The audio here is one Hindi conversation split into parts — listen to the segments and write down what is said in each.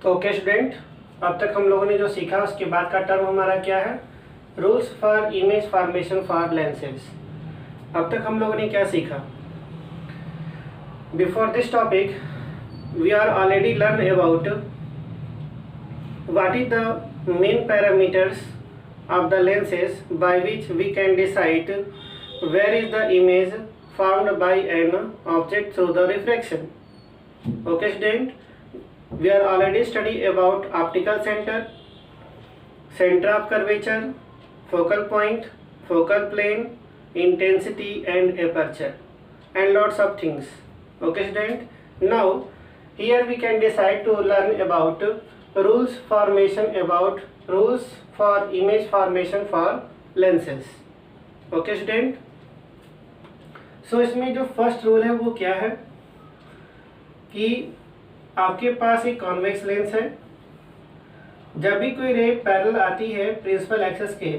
तो ओके स्टूडेंट, अब तक हम लोगों ने जो सीखा उसके बाद का टर्म हमारा क्या है? Rules for image formation for lenses. अब तक हम लोगों ने क्या सीखा? Before this topic we are already learn about what is the main parameters of the lenses by which we can decide where is the image formed by an object through the refraction. Okay student, we are already study about optical center, center of curvature, focal point, focal plane, intensity and aperture and lots of things. Okay student, now here we can decide to learn about rules for image formation for lenses. Okay student, so इसमें जो फर्स्ट रूल है वो क्या है कि आपके पास एक कॉन्वेक्स लेंस है। जब भी कोई रे पैरेलल आती है प्रिंसिपल एक्सिस के,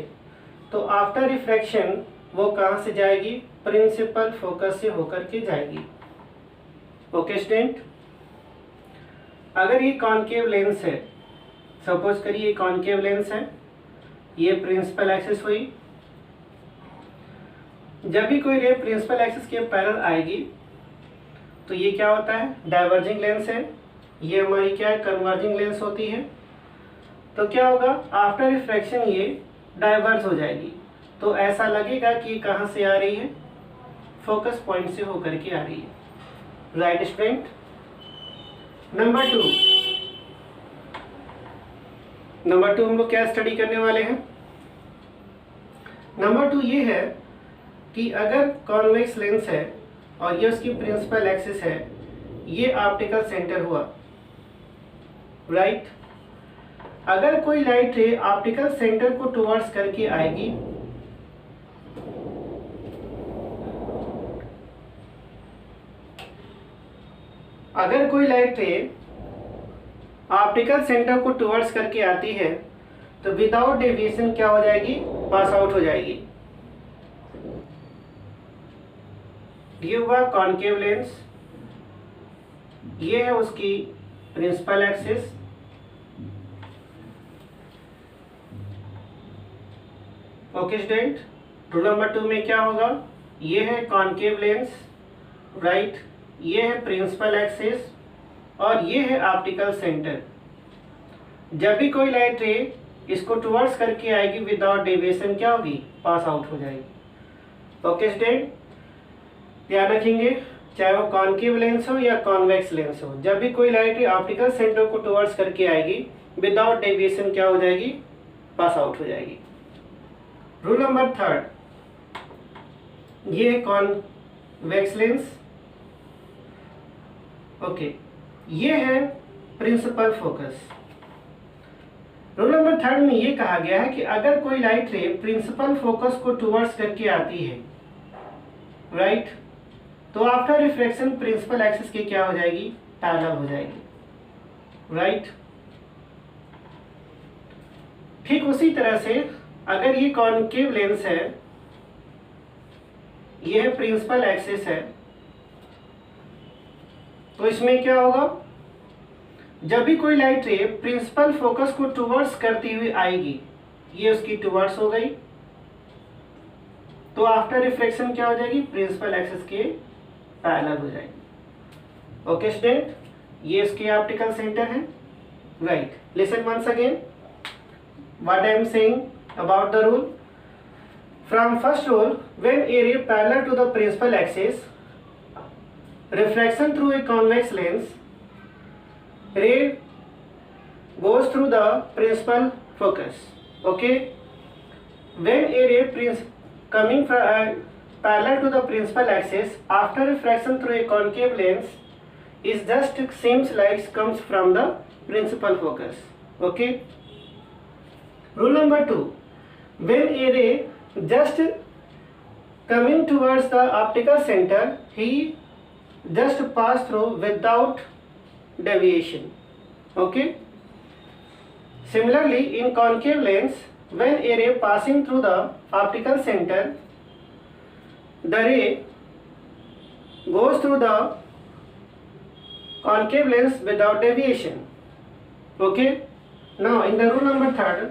तो आफ्टर रिफ्रैक्शन वो कहाँ से जाएगी? प्रिंसिपल फोकस से होकर के जाएगी। ओके स्टूडेंट, अगर ये कॉनकेव लेंस है, सपोज करिए कॉनकेव लेंस है, ये प्रिंसिपल एक्सिस हुई। जब भी कोई रे प्रिंसिपल एक्सिस के पैरेलल आएगी तो ये क्या होता है? डाइवर्जिंग लेंस है। ये हमारी क्या है? कन्वर्जिंग लेंस होती है। तो क्या होगा? आफ्टर रिफ्रैक्शन ये डाइवर्ज हो जाएगी, तो ऐसा लगेगा कि कहाँ से आ रही है? फोकस पॉइंट से होकर के आ रही है। Right student. नंबर टू हम लोग क्या स्टडी करने वाले हैं? नंबर टू ये है कि अगर कॉन्वेक्स लेंस है और ये उसकी प्रिंसिपल एक्सिस है, ये ऑप्टिकल सेंटर हुआ, राइट। अगर कोई लाइट रे ऑप्टिकल सेंटर को टुवर्ड्स करके आएगी, अगर कोई लाइट रे ऑप्टिकल सेंटर को टुवर्ड्स करके आती है तो विदाउट डेविएशन क्या हो जाएगी? पास आउट हो जाएगी। ये हुआ कॉनकेव लेंस, ये है उसकी principal axis. Okay student, rule number 2 में क्या होगा? ये है कॉनकेव लेंस, राइट, ये है प्रिंसिपल एक्सिस और ये है ऑप्टिकल सेंटर। जब भी कोई लाइट रे इसको टुवर्ड्स करके आएगी विदाउट डेविएशन क्या होगी? पास आउट हो जाएगी। ओके स्टूडेंट, ध्यान रखेंगे, चाहे वो कॉनकेव लेंस हो या कॉन्वेक्स लेंस हो, जब भी कोई लाइट रे ऑप्टिकल सेंटर को टुवर्ड्स करके आएगी विदाउट डेविएशन क्या हो जाएगी? पास आउट हो जाएगी। रूल नंबर 3, ये है कॉन्वेक्स लेंस। ओके, ये है प्रिंसिपल फोकस। रूल नंबर 3 में ये कहा गया है कि अगर कोई लाइट रे प्रिंसिपल फोकस को टुवर्ड्स करके आती है, राइट, तो आफ्टर रिफ्रैक्शन प्रिंसिपल एक्सिस की क्या हो जाएगी? पैरेलल हो जाएगी, राइट। ठीक उसी तरह से अगर ये कॉनकेव लेंस है, ये है प्रिंसिपल एक्सिस है, तो इसमें क्या होगा? जब भी कोई लाइट रे प्रिंसिपल फोकस को टुवर्ड्स करती हुई आएगी, ये उसकी टुवर्ड्स हो गई, तो आफ्टर रिफ्रैक्शन क्या हो जाएगी? प्रिंसिपल एक्सिस के पैरेलल हो जाएगी। ओके स्टूडेंट, ये इसके ऑप्टिकल सेंटर है, right. Listen once again what I am saying about the rule. From first rule, when a ray parallel to the principal axis, refraction through a convex lens, ray goes through the principal focus. Okay, when a ray coming from parallel to the principal axis after refraction through a concave lens is just seems like comes from the principal focus. Okay, rule number 2, when a ray just coming towards the optical center, he just pass through without deviation. Okay, similarly in concave lens, when a ray passing through the optical center, the ray goes through the concave lens without deviation. Okay. Now in the rule number 3,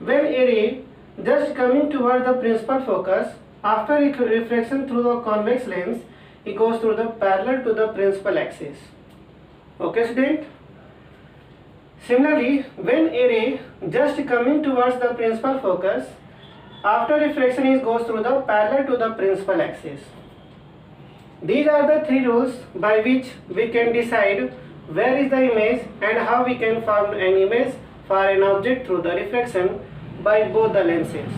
when a ray just coming towards the principal focus, after reflection through the convex lens, it goes through the parallel to the principal axis. Okay, student. Similarly, when a ray just coming towards the principal focus, after reflection it goes through the parallel to the principal axis. These are the 3 rules by which we can decide where is the image and how we can form an image for an object through the reflection by both the lenses.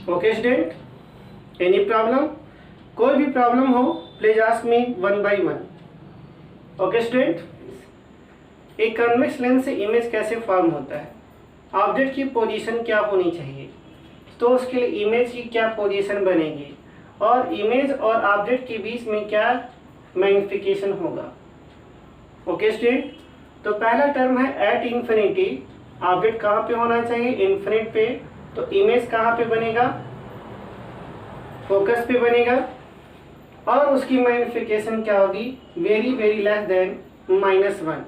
Okay, student? Any problem? कोई भी प्रॉब्लम हो please ask me one by one. Okay student, एक कन्वेक्स लेंस से इमेज कैसे फॉर्म होता है, ऑब्जेक्ट की पोजीशन क्या होनी चाहिए, तो उसके लिए इमेज की क्या पोजीशन बनेगी और इमेज और ऑब्जेक्ट के बीच में क्या मैग्निफिकेशन होगा. ओके स्टूडेंट, तो पहला टर्म है एट इन्फिनिटी. ऑब्जेक्ट कहाँ पे होना चाहिए, इन्फिनिट पे. तो इमेज कहाँ पे बनेगा, फोकस पे बनेगा और उसकी मैग्निफिकेशन क्या होगी, वेरी वेरी लेस देन -1.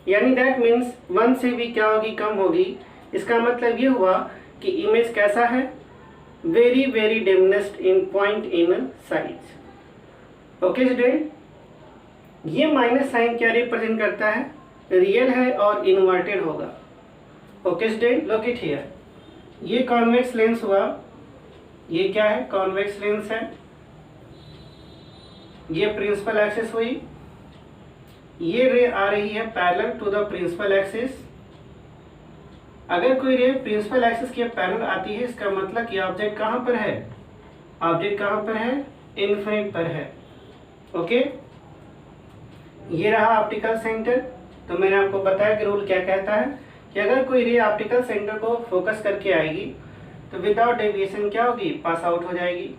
यानी दैट मीन्स 1 से भी क्या होगी, कम होगी. इसका मतलब ये हुआ कि इमेज कैसा है, very very diminished in point in size. Okay student, ये माइनस साइन क्या रिप्रेजेंट करता है, रियल है और इन्वर्टेड होगा. Okay student, look it here. ये कॉन्वेक्स लेंस हुआ, ये क्या है, कॉन्वेक्स लेंस है. ये प्रिंसिपल एक्सिस हुई, ये रे आ रही है parallel to the principal axis. अगर कोई रे प्रिंसिपल एक्सिस के पैरेलल आती है, इसका मतलब कि ऑब्जेक्ट कहाँ पर है, ऑब्जेक्ट कहाँ पर है, इन्फिनिट पर है. ओके, ये रहा ऑप्टिकल सेंटर. तो मैंने आपको बताया कि रूल क्या कहता है कि अगर कोई रे ऑप्टिकल सेंटर को फोकस करके आएगी तो विदाउट डेविएशन क्या होगी, पास आउट हो जाएगी.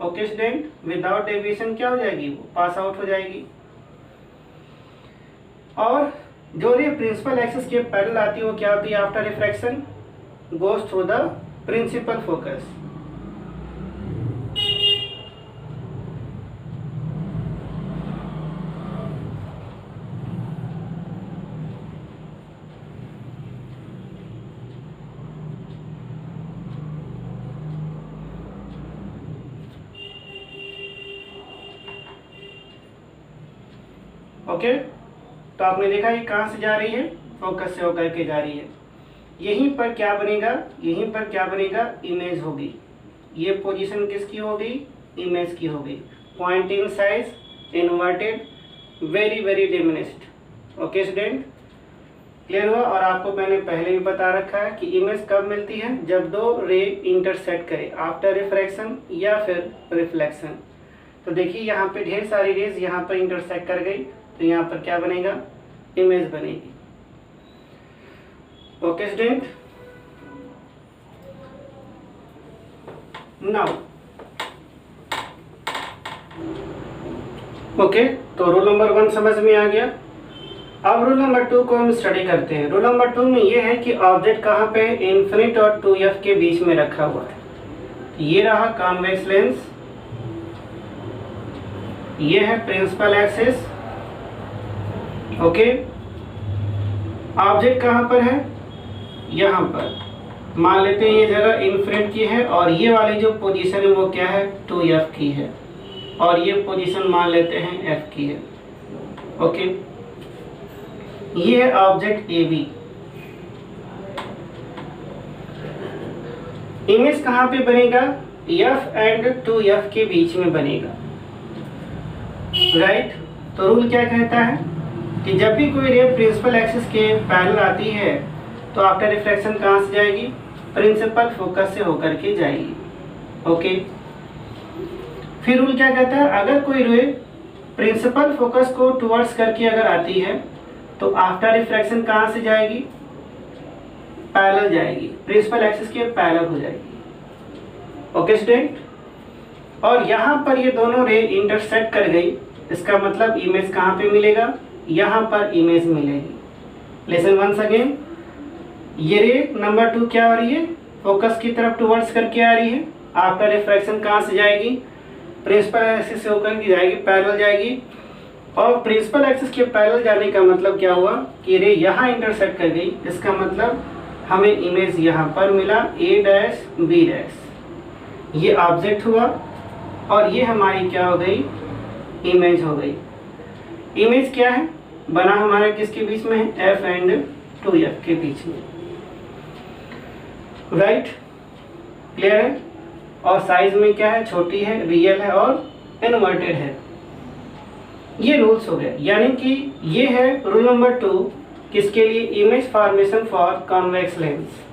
ओके स्टूडेंट, विदाउट डेविएशन क्या हो जाएगी, वो पास आउट हो जाएगी. और जो रे प्रिंसिपल एक्सिस के पैरेलल आती है वो क्या होती है, after refraction goes through the principal focus. Okay, तो आपने देखा ये कहाँ से जा रही है, फोकस से होकर के जा रही है. यहीं पर क्या बनेगा, यहीं पर क्या बनेगा, इमेज होगी. ये पोजीशन किसकी होगी, इमेज की होगी. Point in size, inverted, very very diminished. Okay student, clear हुआ. और आपको मैंने पहले भी बता रखा है कि इमेज कब मिलती है, जब 2 रे इंटरसेक्ट करे आफ्टर रिफ्रैक्शन या फिर रिफ्लेक्शन. तो देखिए यहाँ पे ढेर सारी रेज यहाँ पर इंटरसेक्ट कर गई, तो यहाँ पर क्या बनेगा, इमेज बनेगी. ओके स्टूडेंट, नाउ ओके, तो रूल नंबर 1 समझ में आ गया. अब रूल नंबर 2 को हम स्टडी करते हैं. रूल नंबर 2 में ये है कि ऑब्जेक्ट कहाँ पे, इन्फिनिट और 2f के बीच में रखा हुआ है. ये रहा कॉन्वेक्स लेंस, ये है प्रिंसिपल एक्सिस. ओके, ऑब्जेक्ट कहाँ पर है, यहाँ पर. मान लेते हैं ये जगह इन्फिनिट की है और ये वाली जो पोजीशन है वो क्या है, 2f की है और ये पोजीशन मान लेते हैं f की है. ओके, ये है ऑब्जेक्ट AB. इमेज कहाँ पे बनेगा, f एंड 2f के बीच में बनेगा. राइट. तो रूल क्या कहता है कि जब भी कोई रे प्रिंसिपल एक्सिस के पैरेलल आती है तो आफ्टर रिफ्रैक्शन कहाँ से जाएगी, प्रिंसिपल फोकस से होकर के जाएगी. ओके, फिर रूल क्या कहता है, अगर कोई रे प्रिंसिपल फोकस को टुवर्ड्स करके अगर आती है तो आफ्टर रिफ्रैक्शन कहाँ से जाएगी, पैरेलल जाएगी, प्रिंसिपल एक्सिस के पैरेलल हो जाएगी. ओके स्टूडेंट, और यहाँ पर ये दोनों रे इंटरसेक्ट कर गई, इसका मतलब इमेज कहाँ पे मिलेगा, यहाँ पर इमेज मिलेगी. लेसन वंस अगेन, ये रे नंबर 2 क्या हो रही है, फोकस की तरफ टुवर्ड्स करके आ रही है. आफ्टर रिफ्रैक्शन कहाँ से जाएगी, प्रिंसिपल एक्सिस से होकर के जाएगी, पैरेलल जाएगी और प्रिंसिपल एक्सिस के पैरेलल जाने का मतलब क्या हुआ कि रे यहाँ इंटरसेक्ट कर गई, इसका मतलब हमें इमेज यहाँ पर मिला ए डैश बी डैश, ये ऑब्जेक्ट हुआ और ये हमारी क्या हो गई, इमेज हो गई। इमेज क्या है, बना हमारा किसके बीच में है, एफ एंड 2f के बीच में, राइट, क्लियर है। और साइज में क्या है, छोटी है, रियल है और इन्वर्टेड है। ये रूल्स हो गए, यानी कि ये है रूल नंबर 2 किसके लिए, image formation for convex lens.